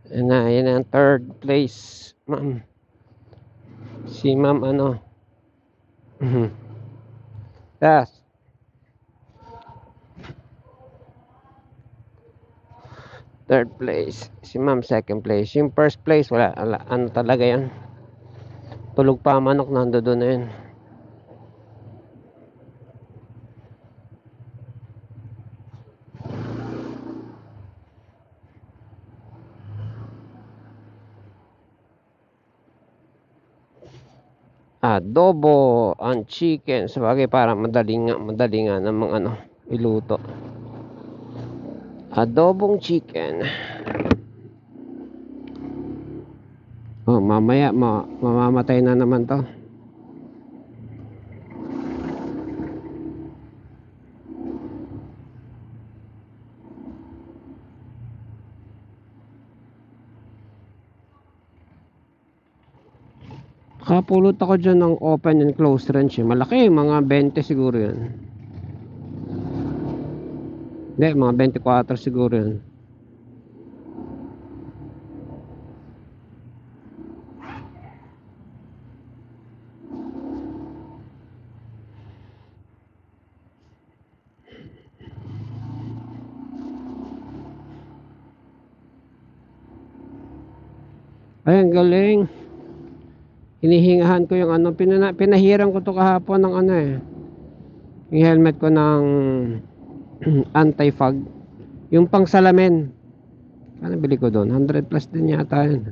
Yan ang third place, ma'am. Si ma'am ano. Yes. Third place. Si ma'am second place. Yung first place, wala. Ano talaga yan. Tulog pa manok, nando doon na yun. Adobo ang chicken. Sabagay para madali nga namang ano, iluto. Adobong chicken. Oh, mamaya mamamatay na naman to. Kapulot ako dyan ng open and close range. Malaki, mga 20 siguro yan. Hindi, mga 24 siguro yan. Ay, ang galing. Hinihingahan ko yung ano, pinahiram ko to kahapon ng ano eh. Yung helmet ko ng anti-fog. Yung pang salamin. Ano bili ko doon? 100 plus din yata yun.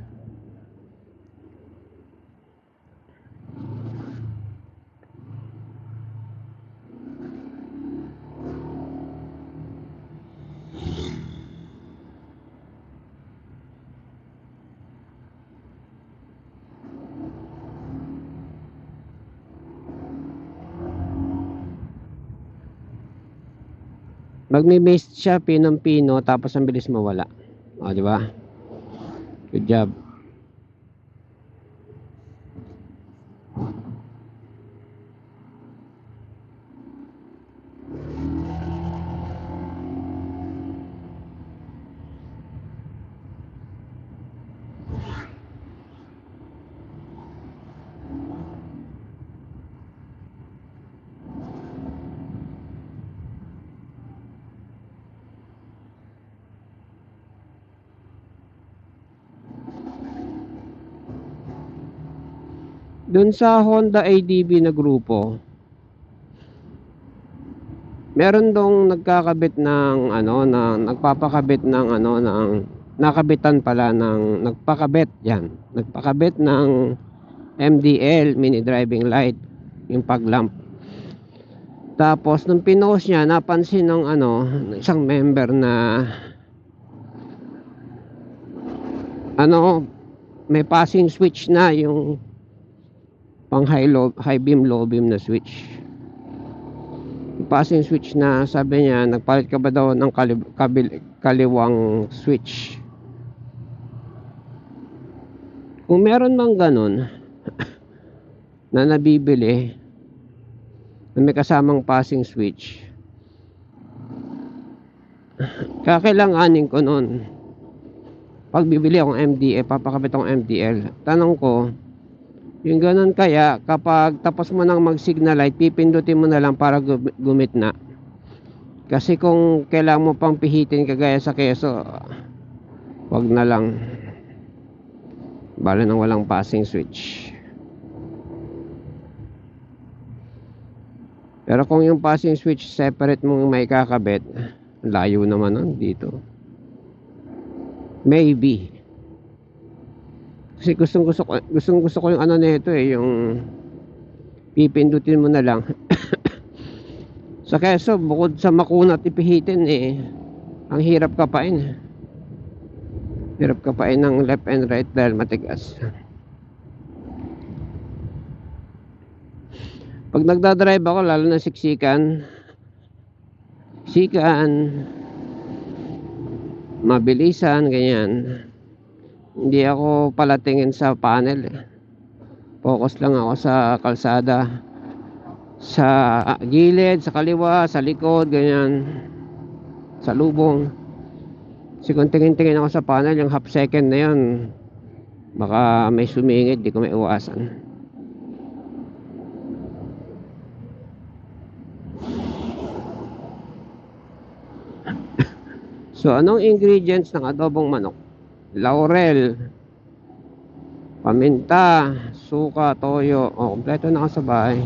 Magme-mist siya pinong-pino tapos ang bilis mawala. O, di ba? Good job. Doon sa Honda ADV na grupo, meron dong nagkakabit ng ano, na nagpapakabit ng ano, ng nakabitan pala ng nagpakabit yan. Nagpakabit ng MDL, mini driving light, yung paglamp. Tapos nung pinost niya, napansin ng ano, isang member na ano, may passing switch na yung pang high beam low beam na switch. Yung passing switch na, sabi niya, nagpalit ka ba daw ng kaliwang switch? Kung meron mang ganun na nabibili na may kasamang passing switch, kakailanganin ko nun pag bibili akong MDL, papakabit akong MDL. Tanong ko, yung ganun kaya kapag tapos mo nang mag signal light, pipindutin mo na lang para gumitna. Kasi kung kailangan mo pang pihitin kagaya sa keso, wag na lang. Bala nang walang passing switch. Pero kung yung passing switch separate mong may kakabit, layo naman nun dito. Maybe. Kasi gustong gusto ko yung ano nito eh, yung pipindutin mo na lang. Sa keso, bukod sa makunat ipihitin eh, ang hirap kapain. Hirap kapain ng left and right dahil matigas. Pag nagdadrive ako, lalo na siksikan, mabilisan, ganyan, hindi ako palatingin sa panel eh. Focus lang ako sa kalsada, sa gilid, sa kaliwa, sa likod, ganyan, sa lubong. Kasi kung tingin-tingin ako sa panel, yung half second na yun, baka may sumingit, di ko may iwasan. So, anong ingredients ng adobong manok? Laurel, paminta, suka, toyo. O, kompleto na ako sa bahay.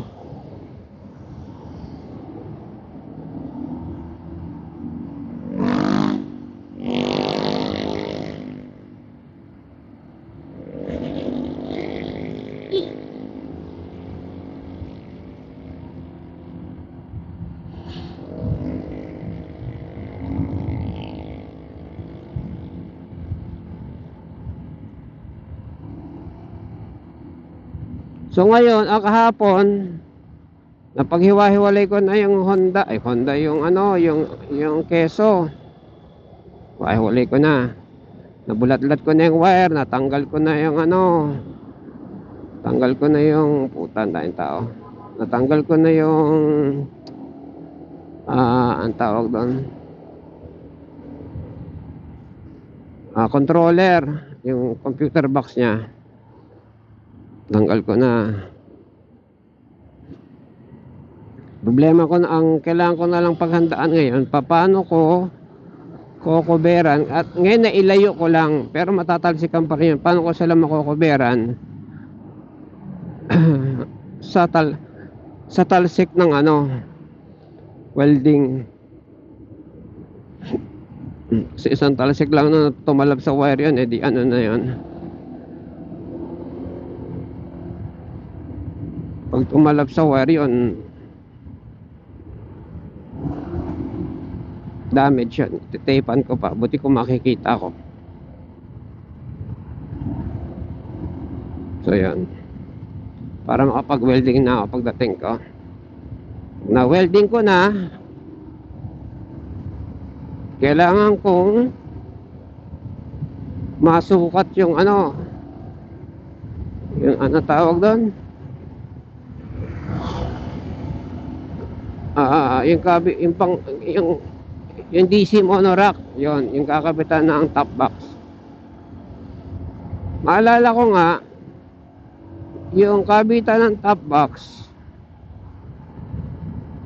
So ngayon, kahapon, napaghiwa-hiwalay ko na yung Honda yung ano, yung keso. Hiwalay ko na. Nabulat-lat ko na yung wire, natanggal ko na yung ano. Tanggal ko na yung putan tayong tao. Natanggal ko na yung ang tawag doon. Controller, yung computer box niya. Tanggal ko na. Problema ko na, ang kailangan ko na lang paghandaan ngayon, paano ko kukuberan. At ngayon na ilayo ko lang, pero matatalsikan pa rin yun. Paano ko sila makukuberan sa talsik ng ano, welding. Sa isang talsik lang na tumalab sa wire yun, edi ano na yun. Pag tumalab sa wire yun, damage yun. Titapan ko pa, buti ko makikita ko. So yun, para makapag-welding na ako pagdating ko. Na welding ko na, kailangan kong masukat yung ano, yung ano tawag doon, yung DC monorack, yon yung kakabitan ng top box. Maalala ko nga, yung kabitan ng top box,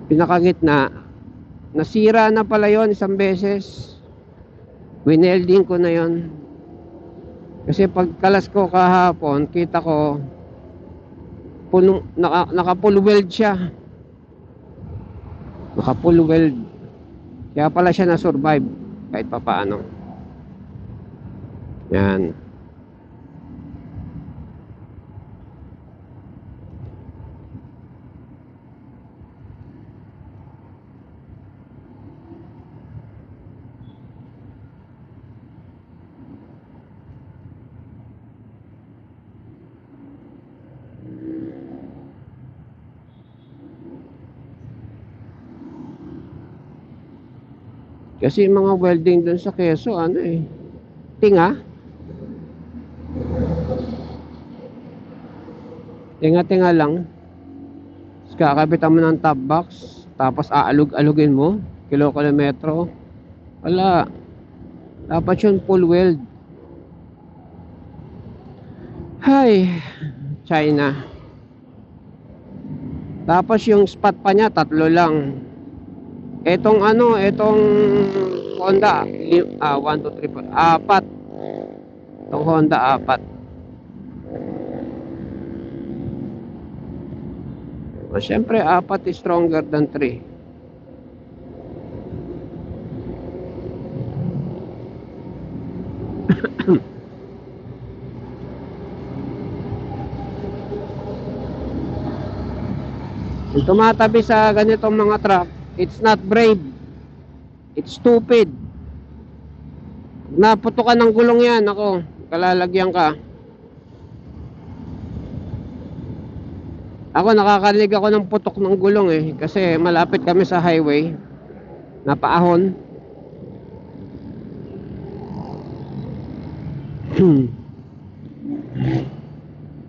pinakagitna, nasira na pala yon isang beses. Winelding ko na yon. Kasi pagkalas ko kahapon, kita ko naka-full weld siya. Naka-full weld. Kaya pala siya na-survive kahit papaano. Yan. Kasi mga welding dun sa keso, ano eh, tinga. Tinga-tinga lang. Tapos kakabitan mo ng top box, tapos aalug-alugin mo, kilo-kilometro. Wala. Dapat yun full weld. Hay, China. Tapos yung spot pa niya, 3 lang. Etong Honda, 1, 2, 3, 4, 4. Itong Honda, 4. O, syempre, 4 is stronger than 3. Kung tumatabi sa ganitong mga truck, it's not brave, it's stupid. Naputukan ng gulong yan, ako, kalalagyan ka. Ako, nakakarinig ako ng putok ng gulong eh, kasi malapit kami sa highway, napaahon.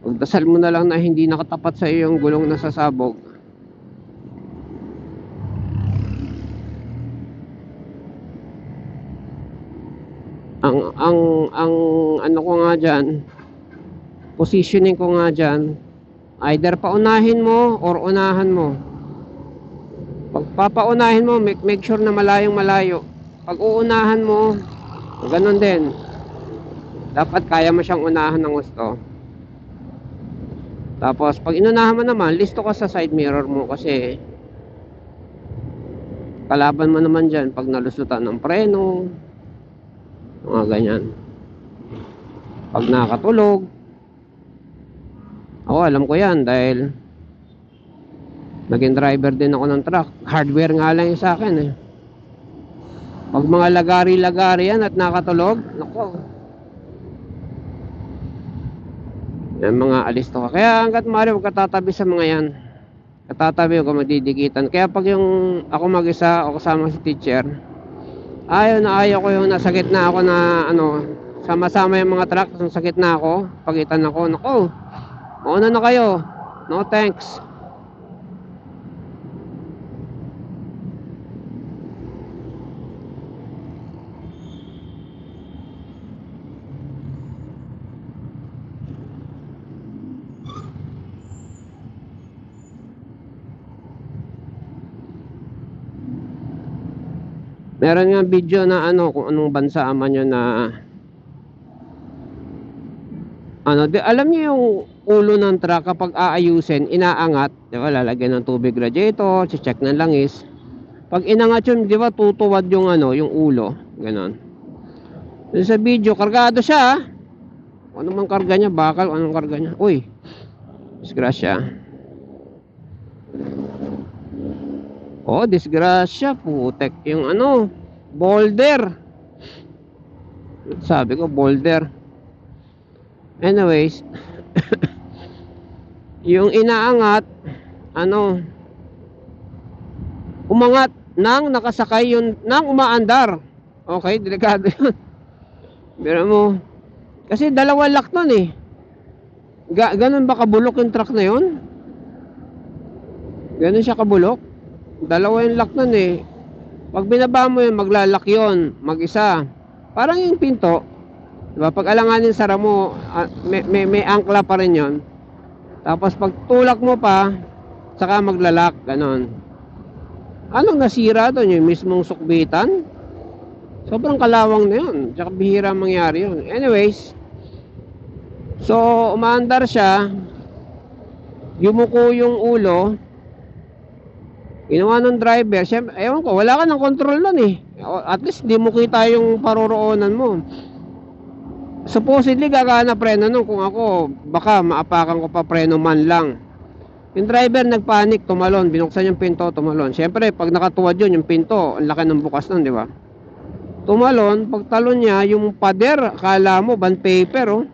Pagdasal mo na lang na hindi nakatapat sa iyo yung gulong na sasabog. ang ano ko nga diyan, positioning ko nga diyan, either paunahin mo or unahan mo. Pag papaunahin mo, make sure na malayong malayo. Pag uunahan mo, ganun din. Dapat kaya mo siyang unahan ng gusto. Tapos pag inunahan mo naman, listo ka sa side mirror mo kasi kalaban mo naman dyan pag nalusutan ng preno, mga ganyan. Pag nakatulog, ako alam ko yan dahil naging driver din ako ng truck. Hardware nga lang yung sa akin eh. Pag mga lagari-lagari yan at nakatulog, nako, yan mga alisto ka. Kaya hanggat maaari huwag katatabi sa mga yan. Katatabi huwag magdidikitan. Kaya pag yung ako mag-isa o kasama si teacher, ayaw ko yung nasa gitna ako na ano, sama-sama yung mga truck, nasa gitna ako, pagitan ako, nako, mauna na kayo, no thanks. Meron nga video na ano kung anong bansa man yun na ano, alam niyo yung ulo ng truck kapag aayusin, inaangat, di ba, lalagyan ng tubig radiator, check ng langis. Pag inangat yun, di ba, tutuwad yung ano, yung ulo, ganon. Sa video, kargado siya. Ano mang karga niya, bakal, anong karga niya? Uy, disgrasya. Oh, disgrasya, putek yung ano, boulder. Sabi ko, boulder. Anyways, yung inaangat, ano, umangat nang nakasakay yun, nang umaandar. Okay, delikado yun. Pero mo, kasi dalawa lock nun eh. Ganun ba kabulok yung truck na yun? Ganun siya kabulok? Dalawa yung lock nun eh. Pag binaba mo yun, maglalak yun, mag-isa. Parang yung pinto, diba? Pag alanganin sara mo, may angkla pa rin yun. Tapos pag tulak mo pa, saka maglalak, ganon. Anong nasira doon? Yung mismong sukbitan? Sobrang kalawang na yun. Tsaka bihira mangyari yun. Anyways, so umaandar siya, yumuko yung ulo, ginawa ng driver, syempre, ewan ko, wala ka ng control nun eh. At least di mo kita yung paroroonan mo. Supposedly gagana preno nun. Kung ako, baka maapakan ko pa preno man lang. Yung driver nagpanik, tumalon, binuksan yung pinto, tumalon. Syempre pag nakatuwad yun, yung pinto, ang laki ng bukas nun, di ba? Tumalon, pagtalon niya, yung pader, akala mo bond paper, oh.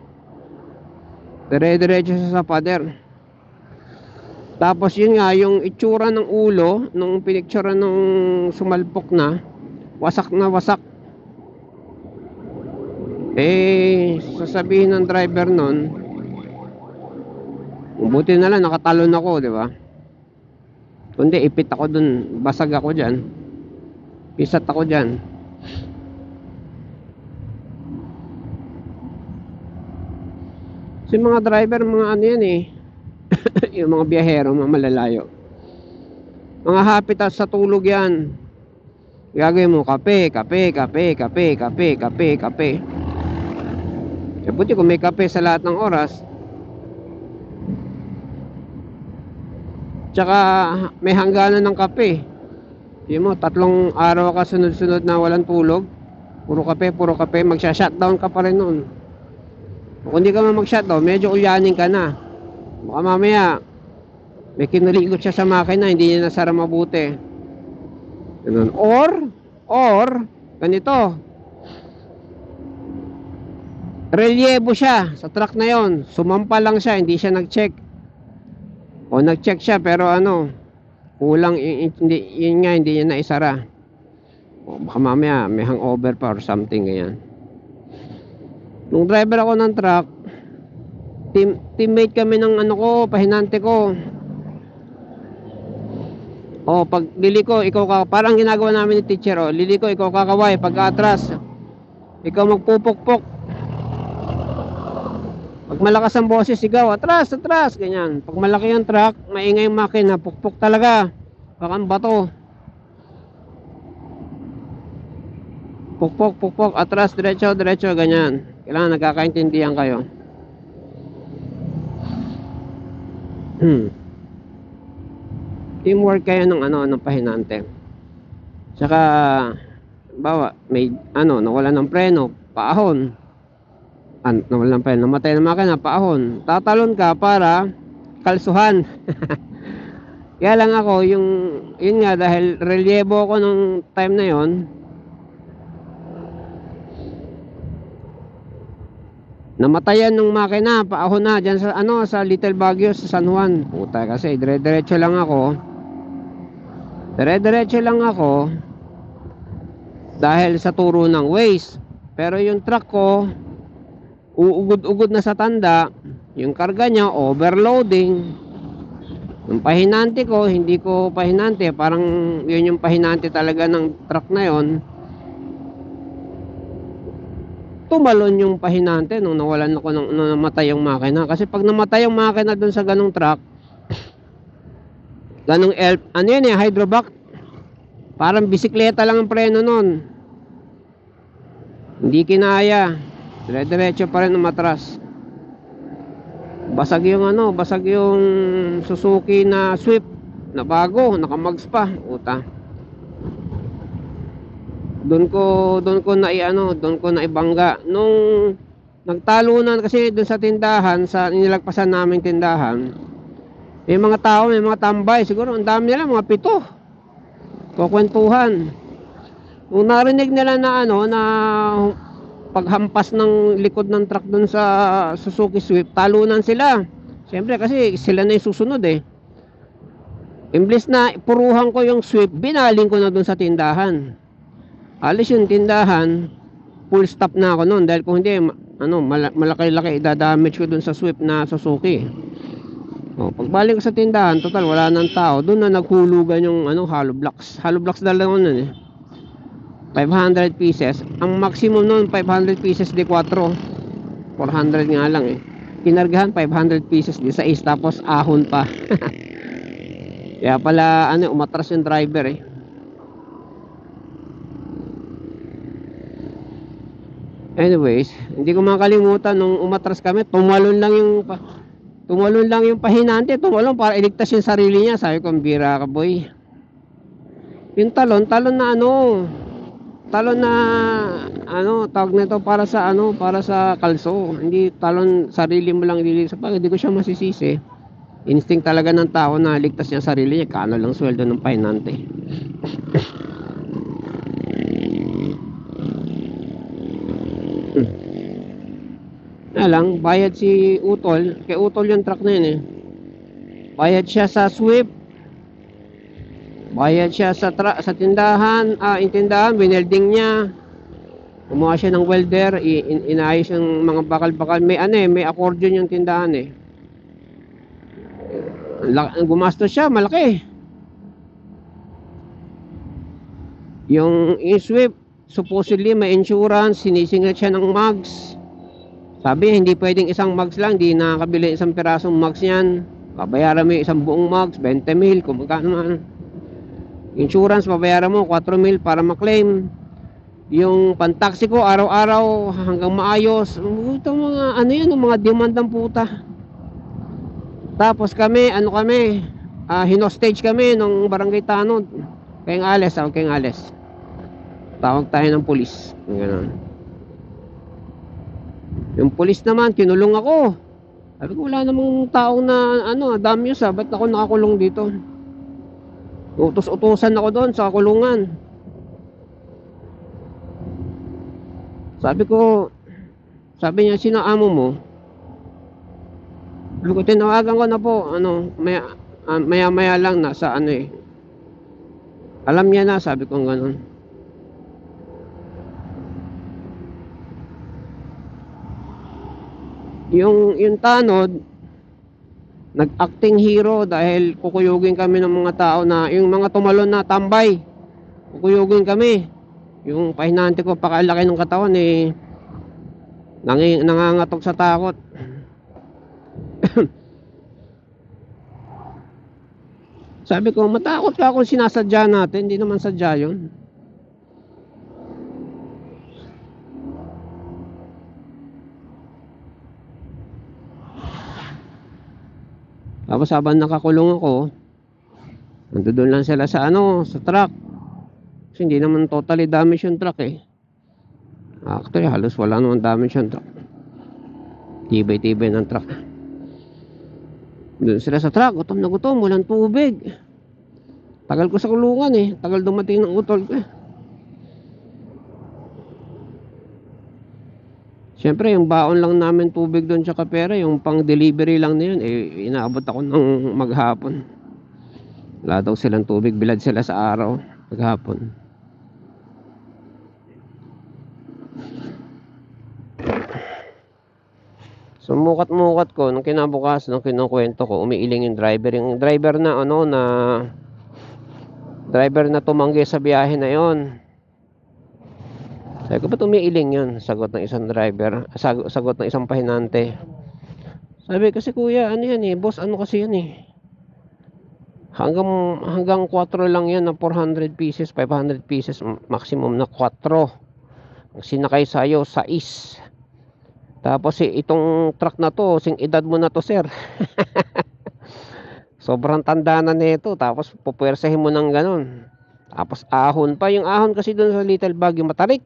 Dire-diretso siya sa pader. Tapos yun nga, yung itsura ng ulo, nung pinictura nung sumalpok na wasak. Eh, sasabihin ng driver nun, buti na lang nakatalon ako, di ba? Kundi ipit ako dun, basag ako dyan, pisat ako dyan. Kasi mga driver, mga ano yan eh, yung mga biyahero, mga malalayo, mga hapit sa tulog yan. Gagawin mo kape. Buti kung may kape sa lahat ng oras. Tsaka may hangganan ng kape. Hindi mo, 3 araw ka sunod-sunod na walang tulog, puro kape, magsha-shutdown ka pa rin nun. Kung hindi ka man mag-shutdown, medyo ulyanin ka na. Baka mamaya may kinuligot siya sa makina, hindi niya nasara mabuti. Ganun. Or ganito, relievo siya sa truck na yon, sumampa lang siya, hindi siya nag-check. O nag-check siya pero ano, kulang, hindi, yun nga, hindi niya naisara. O baka mamaya may hangover pa or something ganyan. Nung driver ako ng truck, teammate kami ng ano ko, pahinante ko. O pag liliko, ikaw ka, parang ginagawa namin ni teacher, o liliko, ikaw kakaway, pag atras, Ikaw magpupukpok. Pag malakas ang boses, sigaw, atras, atras, ganyan. Pag malaki yung truck, maingay yung makina, pukpok talaga. Bakang bato. Pukpok, pukpok, atras, diretso, diretso, ganyan. Kailangan nagkakaintindihan kayo. Teamwork kayo ng ng pahinante. Tsaka bawa may nawala ng preno, paahon. Nawala ng preno, namatay ng makina, paahon. Tatalon ka para kalsuhan. Kaya lang ako yun nga, dahil relyebo ako nung time na yon. Namatayan ng makina, paahon na diyan sa sa Little Baguio sa San Juan. Puta, kasi dire-diretso lang ako. Dire-diretso lang ako dahil sa turo ng Waze. Pero yung truck ko uugod-ugod na sa tanda, yung karga niya overloading. Yung pahinante ko, hindi ko pahinante, parang yun yung pahinante talaga ng truck na yon. Tumalon yung pahinante nung nawalan ako nung namatay yung makina. Kasi pag namatay yung makina dun sa ganong truck, ganong hydrovac, parang bisikleta lang ang preno nun. Hindi kinaya. Dire-diretso pa rin umatras. Basag yung Suzuki na Swift na bago, nakamags pa. Uta. Doon ko naibangga nung nagtalunan kasi doon sa tindahan, sa inilagpasan naming tindahan. May mga tao, may mga tambay, siguro ang dami nila, mga 7. Kukwentuhan. Nung narinig nila na na paghampas ng likod ng truck doon sa Suzuki Swift, talunan sila. Siyempre kasi sila na yung susunod eh. Imbes na puruhan ko yung Swift, binaling ko na doon sa tindahan. Alis yung tindahan, full stop na ako noon dahil kung hindi malaki-laki idadamage ko dun sa Swift na Suzuki. Pagbalik ko sa tindahan, total wala nang tao, doon na naghulugan yung hollow blocks. Hollow blocks na lang noon eh. 500 pieces. Ang maximum noon 500 pieces di 4. 400 nga lang eh. Kinargahan 500 pieces di 6 tapos ahon pa. Kaya pala umatras yung driver eh. Anyways, hindi ko makalimutan nung umatras kami, tumalon lang yung pahinante, tumalon para iligtas yung sarili niya. Sabi ko, bira ka boy. Yung talon na talon na tawag nito para sa kalso. Hindi talon sarili mo lang sa pag hindi ko siya masisisi. Instinct talaga ng tao na ligtas niya sarili niya, kano lang sweldo ng pahinante. Lang, bayad si Utol. Kay Utol yung truck na yun eh. Bayad siya sa Swift. Bayad siya sa tindahan. Yung tindahan, binelding niya. Kumuha siya ng welder. Inayos yung mga bakal-bakal. May accordion yung tindahan eh. Gumastos siya, malaki. Yung Swift, supposedly may insurance. Sinisingil siya ng mags. Sabi, hindi pwedeng isang mags lang, hindi nakakabili isang pirasong mags yan. Babayaran mo isang buong mags, 20 mil, kung magkano man. Insurance, babayaran mo 4 mil para maklaim. Yung pantaksi ko, araw-araw hanggang maayos. Itong mga, mga demandang puta. Tapos kami, hinostage kami nung barangay Tanod. Kayong Ales. Tawag tayo ng pulis. Ganun. Yung pulis naman, kinulong ako. Sabi ko, wala namang taong na, dami yun ba't ako nakakulong dito? Utos-utosan ako doon sa kulungan. Sabi niya, sino amo mo? Tinawagan ko na po, maya-maya lang nasa alam niya na, sabi ko ganun. Yung Tanod, nag-acting hero dahil kukuyugin kami ng mga tao na yung mga tumalon na tambay. Kukuyugin kami. Yung pahinante ko, pakalaki ng katawan eh, nangangatok sa takot. Sabi ko, matakot ka kung sinasadya natin, hindi naman sadya yun. Tapos habang nakakulong ako, nandoon lang sila sa sa truck. Kasi hindi naman totally damage yung truck eh. Actually, halos wala naman damage yung truck. Tibay-tibay ng truck. Doon sila sa truck, gutom na gutom, walang tubig. Tagal ko sa kulungan eh. Tagal dumating ng utol ko eh. Siyempre, yung baon lang namin tubig doon tsaka pera, yung pang delivery lang na yun, eh, inaabot ako ng maghapon. Wala daw silang tubig, bilad sila sa araw, maghapon. Sumukat-mukat ko, nung kinabukas, nung kinukwento ko, umiiling yung driver. Yung driver na, driver na tumanggi sa biyahe na yon. Sabi ko, ba't umiiling yun? Sagot ng isang driver, sagot ng isang pahinante. Sabi kasi kuya, ano yan eh, boss, ano kasi yan eh. Hanggang 4 lang yan na 400 pieces, 500 pieces, maximum na 4. Ang sinakay sa'yo, 6. Tapos itong truck na to, sing edad mo na to sir. Sobrang tanda na nito, tapos pupwersahin mo ng ganun. Tapos ahon pa, yung ahon kasi doon sa Little Baguio, matarik.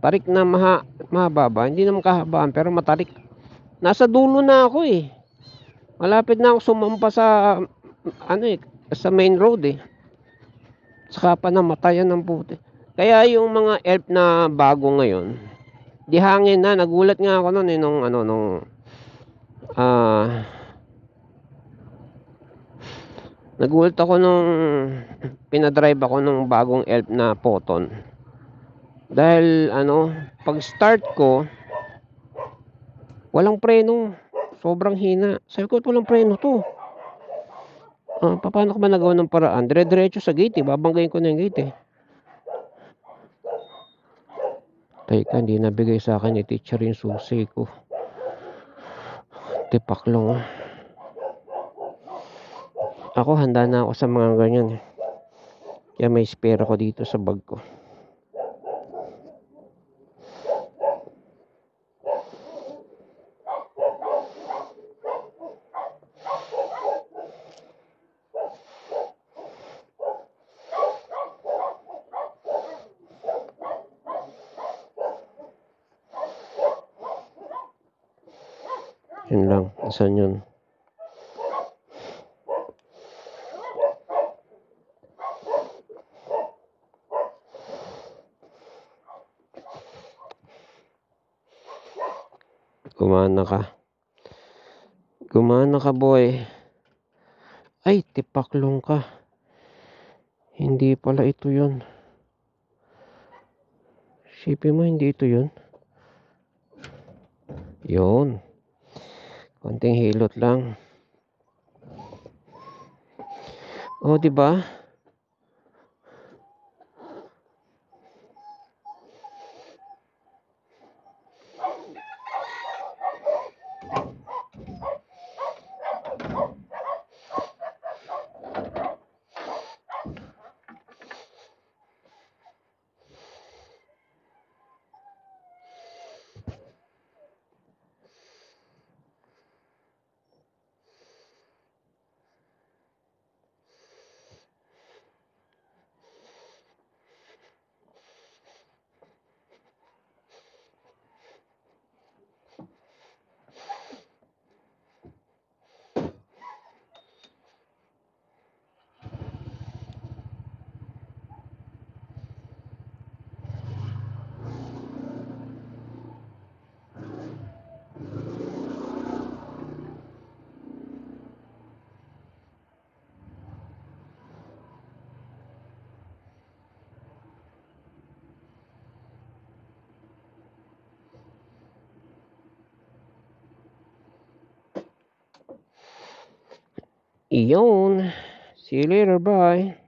Tarik na mahaba, hindi naman kahabaan, pero matarik. Nasa dulo na ako eh. Malapit na ako sumampa sa, sa main road eh. Saka pa namatayan ng puti. Kaya yung mga elf na bago ngayon, di hangin na. Nagulat nga ako noon eh, nagulat ako nung pinadrive ako nung bagong elf na Photon. Dahil pag start ko, walang preno. Sobrang hina. Sabi ko, walang preno to. Paano ko ba nagawa ng paraan? Dire-diretso sa gate eh. Babanggayin ko na yung gate eh. Teka, hindi nabigay sa akin ni teacher yung susi ko. Tipaklong. Ako, handa na ako sa mga ganyan eh. Kaya may spare ako dito sa bag ko. Yun lang. Saan yun? Gumana ka boy. Ay, tipaklong ka. Hindi pala ito yun. Sipin mo hindi ito yun. Yun. Konting hilot lang. Oh, di ba? Iyon. See you later. Bye.